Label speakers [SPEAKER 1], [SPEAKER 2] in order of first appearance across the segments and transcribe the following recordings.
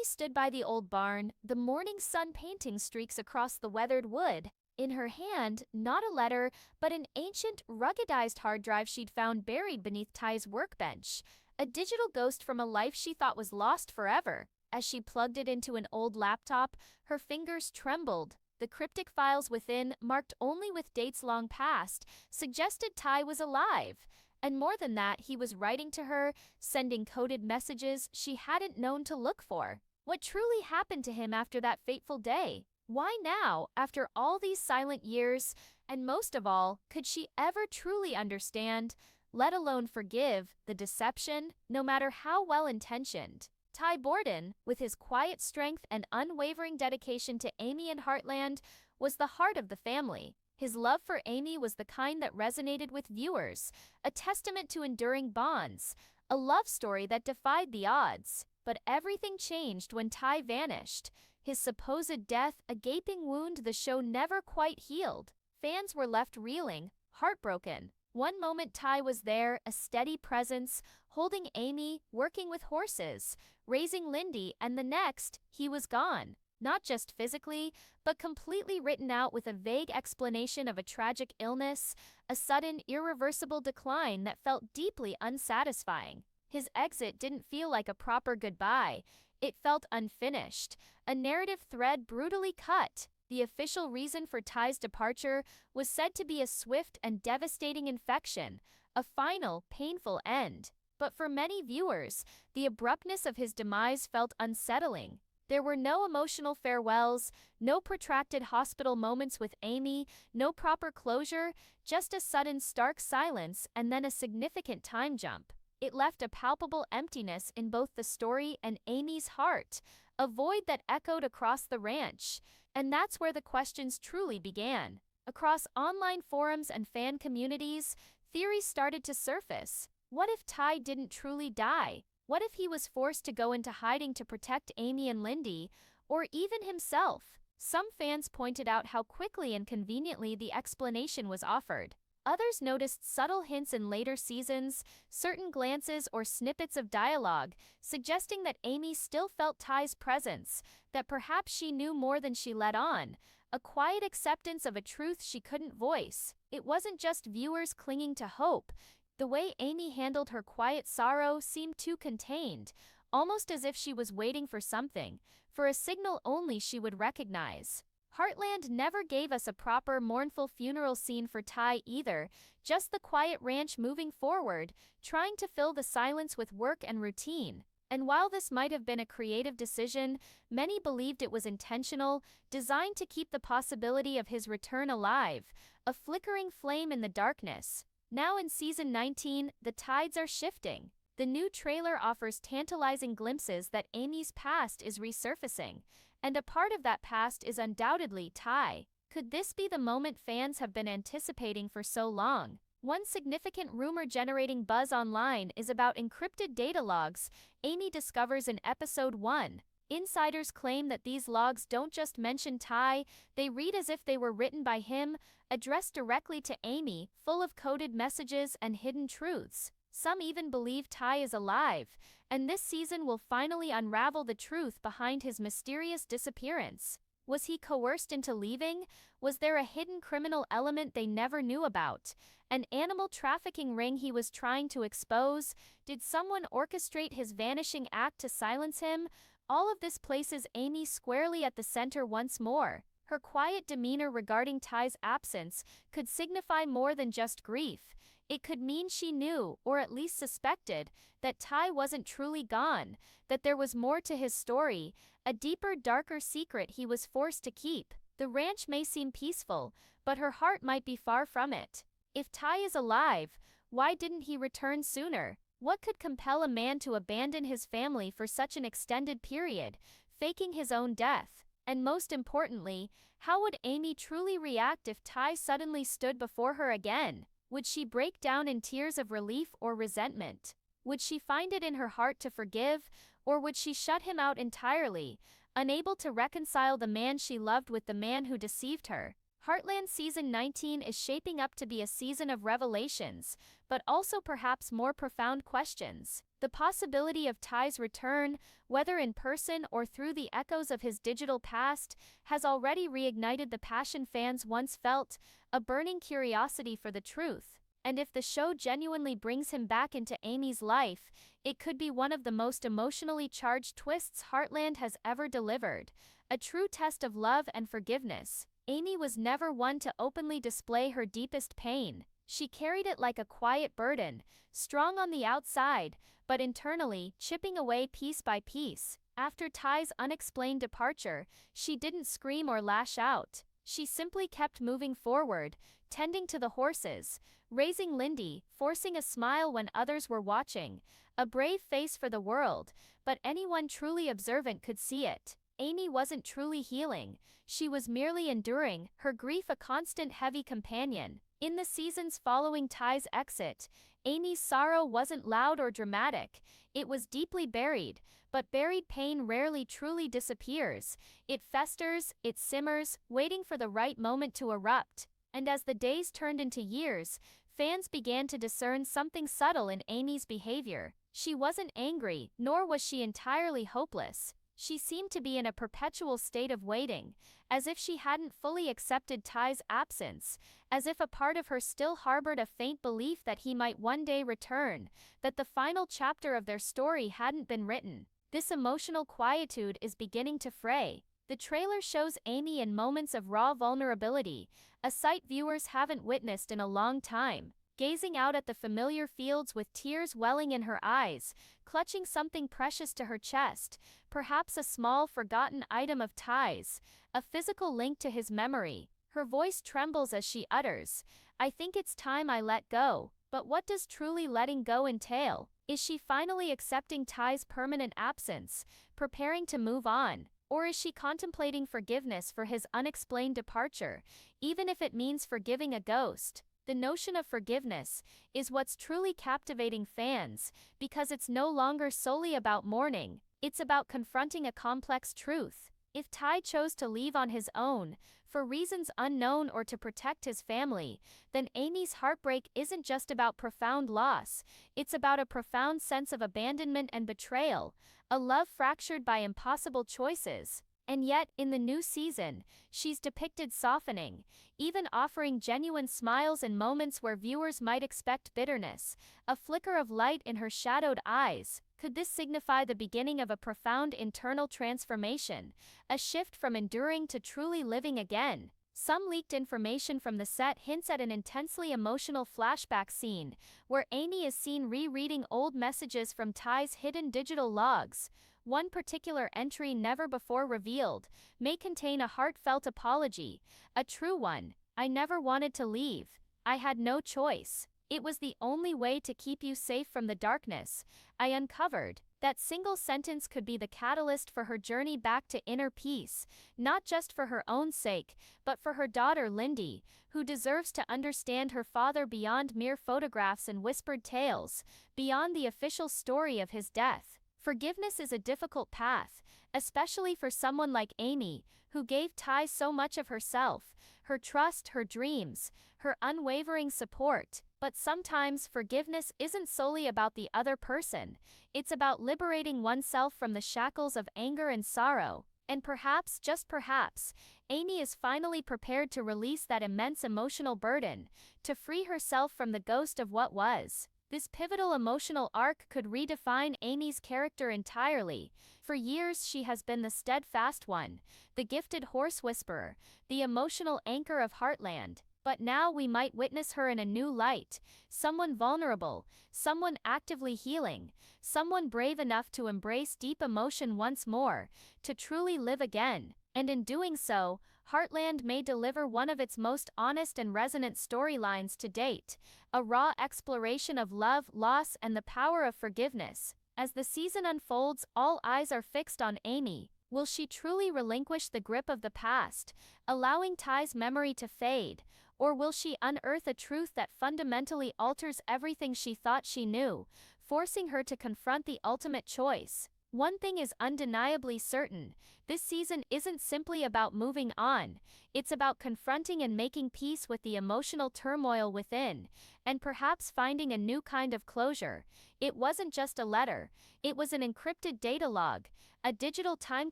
[SPEAKER 1] Amy stood by the old barn, the morning sun painting streaks across the weathered wood. In her hand, not a letter, but an ancient, ruggedized hard drive she'd found buried beneath Ty's workbench. A digital ghost from a life she thought was lost forever. As she plugged it into an old laptop, her fingers trembled. The cryptic files within, marked only with dates long past, suggested Ty was alive. And more than that, he was writing to her, sending coded messages she hadn't known to look for. What truly happened to him after that fateful day? Why now, after all these silent years? And most of all, could she ever truly understand, let alone forgive, the deception, no matter how well-intentioned? Ty Borden, with his quiet strength and unwavering dedication to Amy and Heartland, was the heart of the family. His love for Amy was the kind that resonated with viewers, a testament to enduring bonds, a love story that defied the odds. But everything changed when Ty vanished. His supposed death, a gaping wound the show never quite healed. Fans were left reeling, heartbroken. One moment Ty was there, a steady presence, holding Amy, working with horses, raising Lindy, and the next, he was gone. Not just physically, but completely written out with a vague explanation of a tragic illness, a sudden, irreversible decline that felt deeply unsatisfying. His exit didn't feel like a proper goodbye. It felt unfinished, a narrative thread brutally cut. The official reason for Ty's departure was said to be a swift and devastating infection, a final, painful end. But for many viewers, the abruptness of his demise felt unsettling. There were no emotional farewells, no protracted hospital moments with Amy, no proper closure, just a sudden stark silence and then a significant time jump. It left a palpable emptiness in both the story and Amy's heart, a void that echoed across the ranch. And that's where the questions truly began. Across online forums and fan communities, theories started to surface. What if Ty didn't truly die? What if he was forced to go into hiding to protect Amy and Lindy, or even himself? Some fans pointed out how quickly and conveniently the explanation was offered. Others noticed subtle hints in later seasons, certain glances or snippets of dialogue, suggesting that Amy still felt Ty's presence, that perhaps she knew more than she let on, a quiet acceptance of a truth she couldn't voice. It wasn't just viewers clinging to hope. The way Amy handled her quiet sorrow seemed too contained, almost as if she was waiting for something, for a signal only she would recognize. Heartland never gave us a proper mournful funeral scene for Ty either, just the quiet ranch moving forward, trying to fill the silence with work and routine. And while this might have been a creative decision, many believed it was intentional, designed to keep the possibility of his return alive, a flickering flame in the darkness. Now in season 19, the tides are shifting. The new trailer offers tantalizing glimpses that Amy's past is resurfacing, and a part of that past is undoubtedly Ty. Could this be the moment fans have been anticipating for so long? One significant rumor generating buzz online is about encrypted data logs Amy discovers in episode 1. Insiders claim that these logs don't just mention Ty, they read as if they were written by him, addressed directly to Amy, full of coded messages and hidden truths. Some even believe Ty is alive, and this season will finally unravel the truth behind his mysterious disappearance. Was he coerced into leaving? Was there a hidden criminal element they never knew about? An animal trafficking ring he was trying to expose? Did someone orchestrate his vanishing act to silence him? All of this places Amy squarely at the center once more. Her quiet demeanor regarding Ty's absence could signify more than just grief. It could mean she knew, or at least suspected, that Ty wasn't truly gone, that there was more to his story, a deeper, darker secret he was forced to keep. The ranch may seem peaceful, but her heart might be far from it. If Ty is alive, why didn't he return sooner? What could compel a man to abandon his family for such an extended period, faking his own death? And most importantly, how would Amy truly react if Ty suddenly stood before her again? Would she break down in tears of relief or resentment? Would she find it in her heart to forgive, or would she shut him out entirely, unable to reconcile the man she loved with the man who deceived her? Heartland Season 19 is shaping up to be a season of revelations, but also perhaps more profound questions. The possibility of Ty's return, whether in person or through the echoes of his digital past, has already reignited the passion fans once felt, a burning curiosity for the truth. And if the show genuinely brings him back into Amy's life, it could be one of the most emotionally charged twists Heartland has ever delivered. A true test of love and forgiveness. Amy was never one to openly display her deepest pain. She carried it like a quiet burden, strong on the outside, but internally, chipping away piece by piece. After Ty's unexplained departure, she didn't scream or lash out. She simply kept moving forward, tending to the horses, raising Lindy, forcing a smile when others were watching. A brave face for the world, but anyone truly observant could see it. Amy wasn't truly healing. She was merely enduring, her grief a constant heavy companion. In the seasons following Ty's exit, Amy's sorrow wasn't loud or dramatic. It was deeply buried, but buried pain rarely truly disappears. It festers, it simmers, waiting for the right moment to erupt. And as the days turned into years, fans began to discern something subtle in Amy's behavior. She wasn't angry, nor was she entirely hopeless. She seemed to be in a perpetual state of waiting, as if she hadn't fully accepted Ty's absence, as if a part of her still harbored a faint belief that he might one day return, that the final chapter of their story hadn't been written. This emotional quietude is beginning to fray. The trailer shows Amy in moments of raw vulnerability, a sight viewers haven't witnessed in a long time. Gazing out at the familiar fields with tears welling in her eyes, clutching something precious to her chest, perhaps a small forgotten item of Ty's, a physical link to his memory. Her voice trembles as she utters, "I think it's time I let go." But what does truly letting go entail? Is she finally accepting Ty's permanent absence, preparing to move on? Or is she contemplating forgiveness for his unexplained departure, even if it means forgiving a ghost? The notion of forgiveness is what's truly captivating fans, because it's no longer solely about mourning, it's about confronting a complex truth. If Ty chose to leave on his own, for reasons unknown or to protect his family, then Amy's heartbreak isn't just about profound loss, it's about a profound sense of abandonment and betrayal, a love fractured by impossible choices. And yet, in the new season, she's depicted softening, even offering genuine smiles in moments where viewers might expect bitterness, a flicker of light in her shadowed eyes. Could this signify the beginning of a profound internal transformation, a shift from enduring to truly living again? Some leaked information from the set hints at an intensely emotional flashback scene, where Amy is seen rereading old messages from Ty's hidden digital logs. One particular entry never before revealed may contain a heartfelt apology, a true one. "I never wanted to leave. I had no choice. It was the only way to keep you safe from the darkness I uncovered." That single sentence could be the catalyst for her journey back to inner peace, not just for her own sake, but for her daughter Lindy, who deserves to understand her father beyond mere photographs and whispered tales, beyond the official story of his death. Forgiveness is a difficult path, especially for someone like Amy, who gave Ty so much of herself, her trust, her dreams, her unwavering support. But sometimes forgiveness isn't solely about the other person, it's about liberating oneself from the shackles of anger and sorrow. And perhaps, just perhaps, Amy is finally prepared to release that immense emotional burden, to free herself from the ghost of what was. This pivotal emotional arc could redefine Amy's character entirely. For years she has been the steadfast one, the gifted horse whisperer, the emotional anchor of Heartland. But now we might witness her in a new light, someone vulnerable, someone actively healing, someone brave enough to embrace deep emotion once more, to truly live again. And in doing so, Heartland may deliver one of its most honest and resonant storylines to date, a raw exploration of love, loss, and the power of forgiveness. As the season unfolds, all eyes are fixed on Amy. Will she truly relinquish the grip of the past, allowing Ty's memory to fade? Or will she unearth a truth that fundamentally alters everything she thought she knew, forcing her to confront the ultimate choice? One thing is undeniably certain: this season isn't simply about moving on, it's about confronting and making peace with the emotional turmoil within, and perhaps finding a new kind of closure. It wasn't just a letter, it was an encrypted data log, a digital time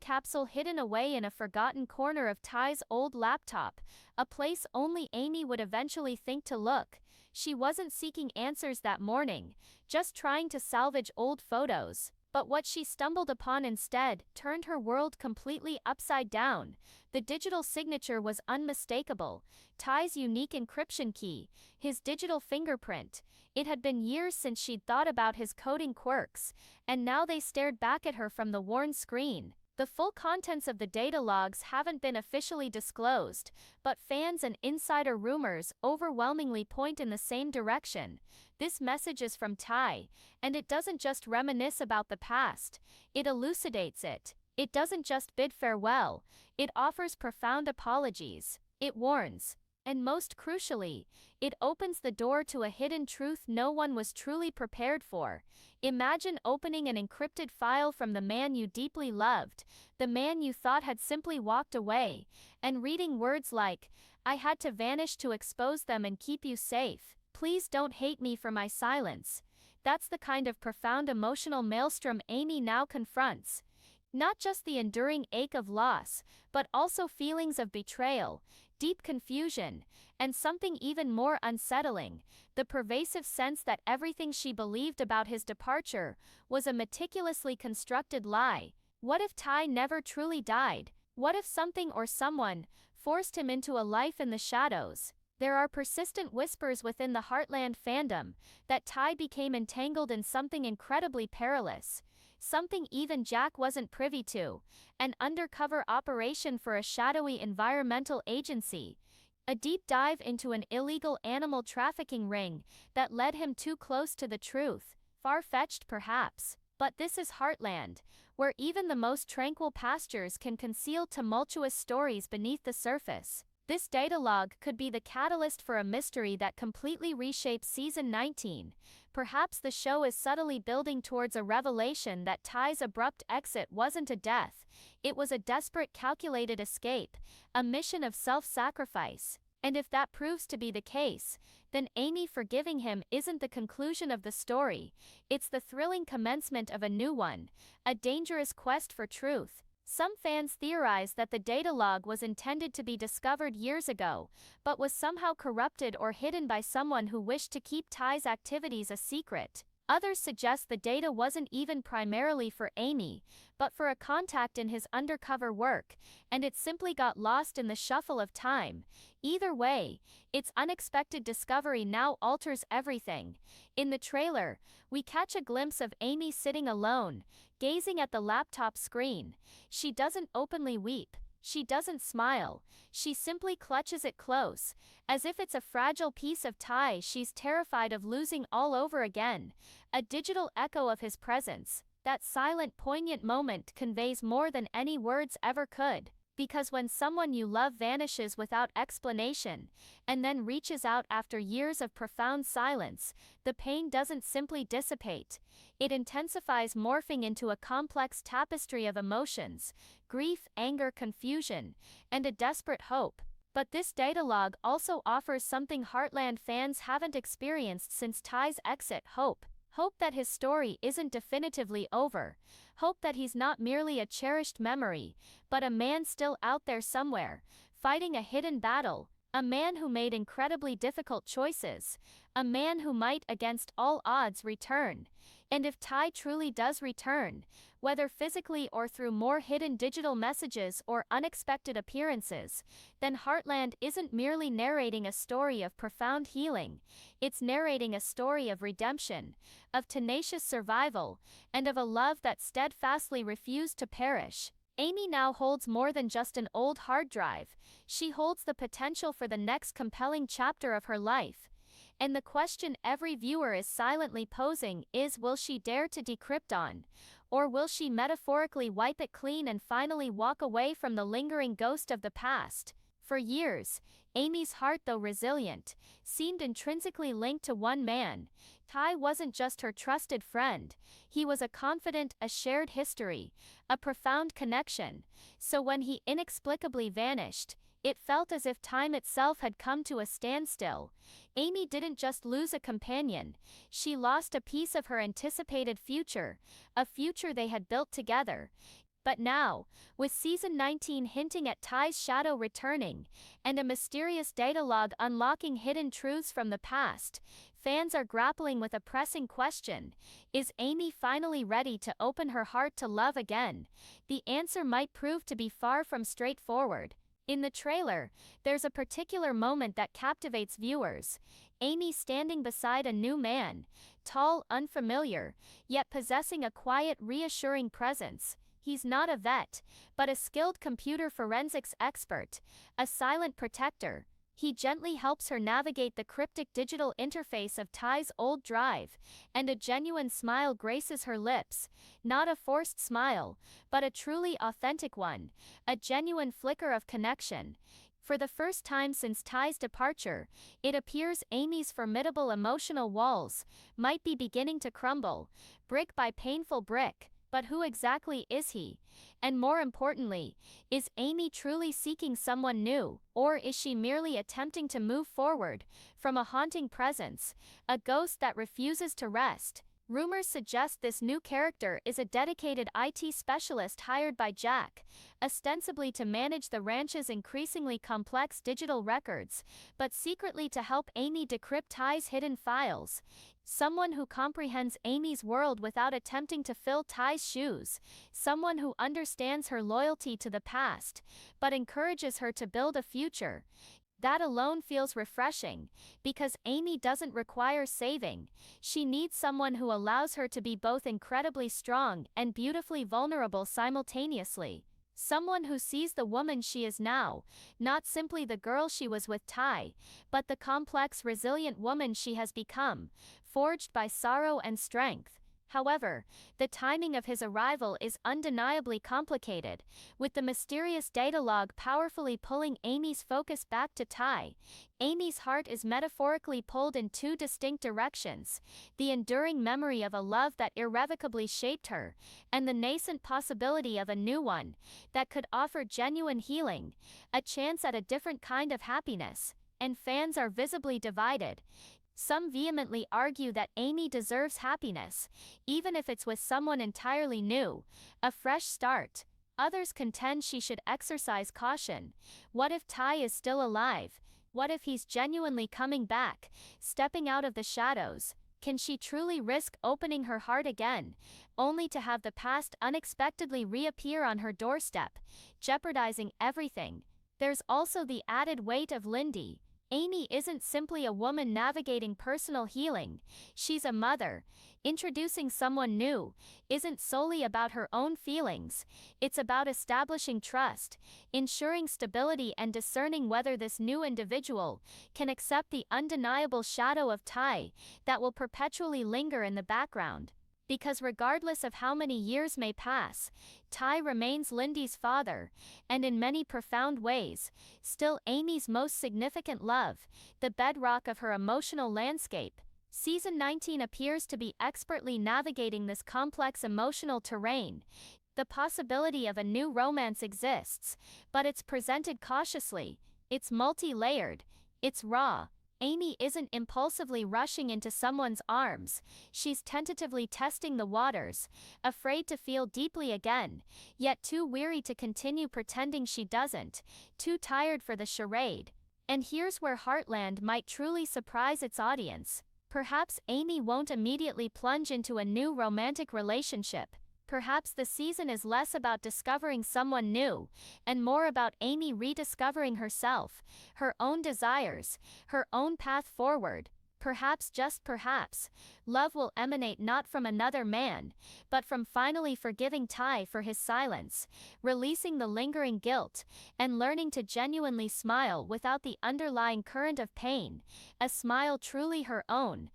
[SPEAKER 1] capsule hidden away in a forgotten corner of Ty's old laptop, a place only Amy would eventually think to look. She wasn't seeking answers that morning, just trying to salvage old photos. But what she stumbled upon instead turned her world completely upside down. The digital signature was unmistakable, Ty's unique encryption key, his digital fingerprint. It had been years since she'd thought about his coding quirks, and now they stared back at her from the worn screen. The full contents of the data logs haven't been officially disclosed, but fans and insider rumors overwhelmingly point in the same direction. This message is from Ty, and it doesn't just reminisce about the past, it elucidates it. It doesn't just bid farewell, it offers profound apologies. It warns. And most crucially, it opens the door to a hidden truth no one was truly prepared for. Imagine opening an encrypted file from the man you deeply loved, the man you thought had simply walked away, and reading words like, "I had to vanish to expose them and keep you safe. Please don't hate me for my silence." That's the kind of profound emotional maelstrom Amy now confronts. Not just the enduring ache of loss, but also feelings of betrayal, deep confusion, and something even more unsettling, the pervasive sense that everything she believed about his departure was a meticulously constructed lie. What if Ty never truly died? What if something or someone forced him into a life in the shadows? There are persistent whispers within the Heartland fandom that Ty became entangled in something incredibly perilous, something even Jack wasn't privy to, an undercover operation for a shadowy environmental agency, a deep dive into an illegal animal trafficking ring that led him too close to the truth. Far-fetched perhaps, but this is Heartland, where even the most tranquil pastures can conceal tumultuous stories beneath the surface. This data log could be the catalyst for a mystery that completely reshapes Season 19. Perhaps the show is subtly building towards a revelation that Ty's abrupt exit wasn't a death, it was a desperate, calculated escape, a mission of self-sacrifice. And if that proves to be the case, then Amy forgiving him isn't the conclusion of the story, it's the thrilling commencement of a new one, a dangerous quest for truth. Some fans theorize that the data log was intended to be discovered years ago, but was somehow corrupted or hidden by someone who wished to keep Ty's activities a secret. Others suggest the data wasn't even primarily for Amy, but for a contact in his undercover work, and it simply got lost in the shuffle of time. Either way, its unexpected discovery now alters everything. In the trailer, we catch a glimpse of Amy sitting alone, gazing at the laptop screen. She doesn't openly weep. She doesn't smile. She simply clutches it close, as if it's a fragile piece of Ty she's terrified of losing all over again. A digital echo of his presence. That silent, poignant moment conveys more than any words ever could. Because when someone you love vanishes without explanation, and then reaches out after years of profound silence, the pain doesn't simply dissipate. It intensifies, morphing into a complex tapestry of emotions, grief, anger, confusion, and a desperate hope. But this data log also offers something Heartland fans haven't experienced since Ty's exit: hope. Hope that his story isn't definitively over. Hope that he's not merely a cherished memory, but a man still out there somewhere, fighting a hidden battle. A man who made incredibly difficult choices. A man who might, against all odds, return. And if Ty truly does return, whether physically or through more hidden digital messages or unexpected appearances, then Heartland isn't merely narrating a story of profound healing, it's narrating a story of redemption, of tenacious survival, and of a love that steadfastly refused to perish. Amy now holds more than just an old hard drive, she holds the potential for the next compelling chapter of her life. And the question every viewer is silently posing is, will she dare to decrypt on? Or will she metaphorically wipe it clean and finally walk away from the lingering ghost of the past? For years, Amy's heart, though resilient, seemed intrinsically linked to one man. Ty wasn't just her trusted friend, he was a confidant, a shared history, a profound connection. So when he inexplicably vanished, it felt as if time itself had come to a standstill. Amy didn't just lose a companion, she lost a piece of her anticipated future, a future they had built together. But now, with season 19 hinting at Ty's shadow returning, and a mysterious datalog unlocking hidden truths from the past, fans are grappling with a pressing question: is Amy finally ready to open her heart to love again? The answer might prove to be far from straightforward. In the trailer, there's a particular moment that captivates viewers. Amy standing beside a new man, tall, unfamiliar, yet possessing a quiet, reassuring presence. He's not a vet, but a skilled computer forensics expert, a silent protector. He gently helps her navigate the cryptic digital interface of Ty's old drive, and a genuine smile graces her lips. Not a forced smile, but a truly authentic one, a genuine flicker of connection. For the first time since Ty's departure, it appears Amy's formidable emotional walls might be beginning to crumble, brick by painful brick. But who exactly is he? And more importantly, is Amy truly seeking someone new, or is she merely attempting to move forward from a haunting presence, a ghost that refuses to rest? Rumors suggest this new character is a dedicated IT specialist hired by Jack, ostensibly to manage the ranch's increasingly complex digital records, but secretly to help Amy decrypt Ty's hidden files. Someone who comprehends Amy's world without attempting to fill Ty's shoes. Someone who understands her loyalty to the past, but encourages her to build a future. That alone feels refreshing, because Amy doesn't require saving. She needs someone who allows her to be both incredibly strong and beautifully vulnerable simultaneously. Someone who sees the woman she is now, not simply the girl she was with Ty, but the complex, resilient woman she has become, forged by sorrow and strength. However, the timing of his arrival is undeniably complicated, with the mysterious datalog powerfully pulling Amy's focus back to Ty. Amy's heart is metaphorically pulled in two distinct directions: the enduring memory of a love that irrevocably shaped her, and the nascent possibility of a new one that could offer genuine healing, a chance at a different kind of happiness. And fans are visibly divided. Some vehemently argue that Amy deserves happiness, even if it's with someone entirely new, a fresh start. Others contend she should exercise caution. What if Ty is still alive? What if he's genuinely coming back, stepping out of the shadows? Can she truly risk opening her heart again, only to have the past unexpectedly reappear on her doorstep, jeopardizing everything? There's also the added weight of Lindy. Amy isn't simply a woman navigating personal healing, she's a mother. Introducing someone new isn't solely about her own feelings, it's about establishing trust, ensuring stability, and discerning whether this new individual can accept the undeniable shadow of Ty that will perpetually linger in the background. Because regardless of how many years may pass, Ty remains Lindy's father, and in many profound ways, still Amy's most significant love, the bedrock of her emotional landscape. Season 19 appears to be expertly navigating this complex emotional terrain. The possibility of a new romance exists, but it's presented cautiously. It's multi-layered. It's raw. Amy isn't impulsively rushing into someone's arms, she's tentatively testing the waters, afraid to feel deeply again, yet too weary to continue pretending she doesn't, too tired for the charade. And here's where Heartland might truly surprise its audience. Perhaps Amy won't immediately plunge into a new romantic relationship. Perhaps the season is less about discovering someone new, and more about Amy rediscovering herself, her own desires, her own path forward. Perhaps, just perhaps, love will emanate not from another man, but from finally forgiving Ty for his silence, releasing the lingering guilt, and learning to genuinely smile without the underlying current of pain, a smile truly her own.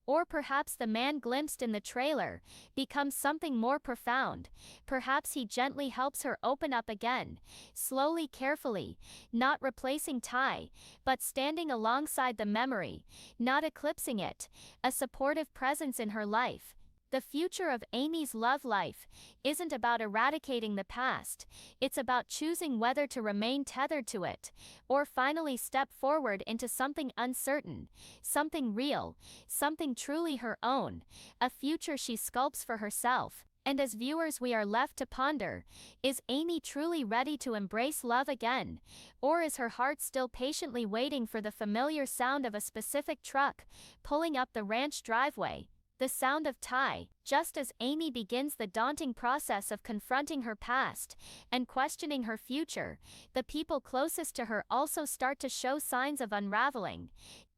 [SPEAKER 1] Or perhaps the man glimpsed in the trailer becomes something more profound. Perhaps he gently helps her open up again, slowly, carefully, not replacing Ty, but standing alongside the memory, not eclipsing it, a supportive presence in her life. The future of Amy's love life isn't about eradicating the past, it's about choosing whether to remain tethered to it, or finally step forward into something uncertain, something real, something truly her own, a future she sculpts for herself. And as viewers, we are left to ponder, is Amy truly ready to embrace love again? Or is her heart still patiently waiting for the familiar sound of a specific truck pulling up the ranch driveway? The sound of Ty. Just as Amy begins the daunting process of confronting her past and questioning her future, the people closest to her also start to show signs of unraveling.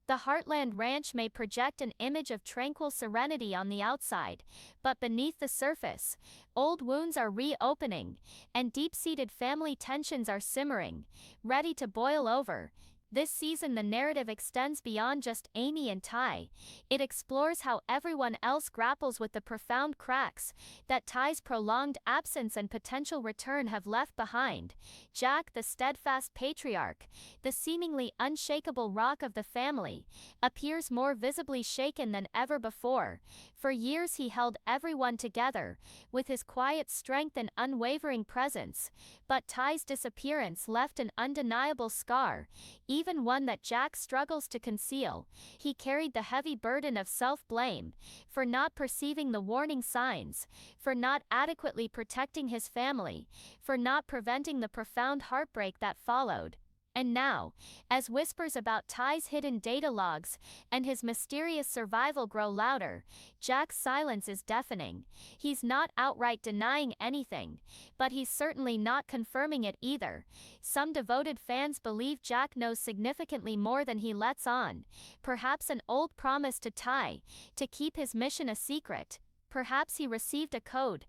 [SPEAKER 1] The Heartland Ranch may project an image of tranquil serenity on the outside, but beneath the surface, old wounds are reopening, and deep-seated family tensions are simmering, ready to boil over. This season, the narrative extends beyond just Amy and Ty. It explores how everyone else grapples with the profound cracks that Ty's prolonged absence and potential return have left behind. Jack, the steadfast patriarch, the seemingly unshakable rock of the family, appears more visibly shaken than ever before. For years he held everyone together with his quiet strength and unwavering presence, but Ty's disappearance left an undeniable scar, even one that Jack struggles to conceal. He carried the heavy burden of self-blame for not perceiving the warning signs, for not adequately protecting his family, for not preventing the profound heartbreak that followed. And now, as whispers about Ty's hidden data logs and his mysterious survival grow louder, Jack's silence is deafening. He's not outright denying anything, but he's certainly not confirming it either. Some devoted fans believe Jack knows significantly more than he lets on, perhaps an old promise to Ty, to keep his mission a secret. Perhaps he received a code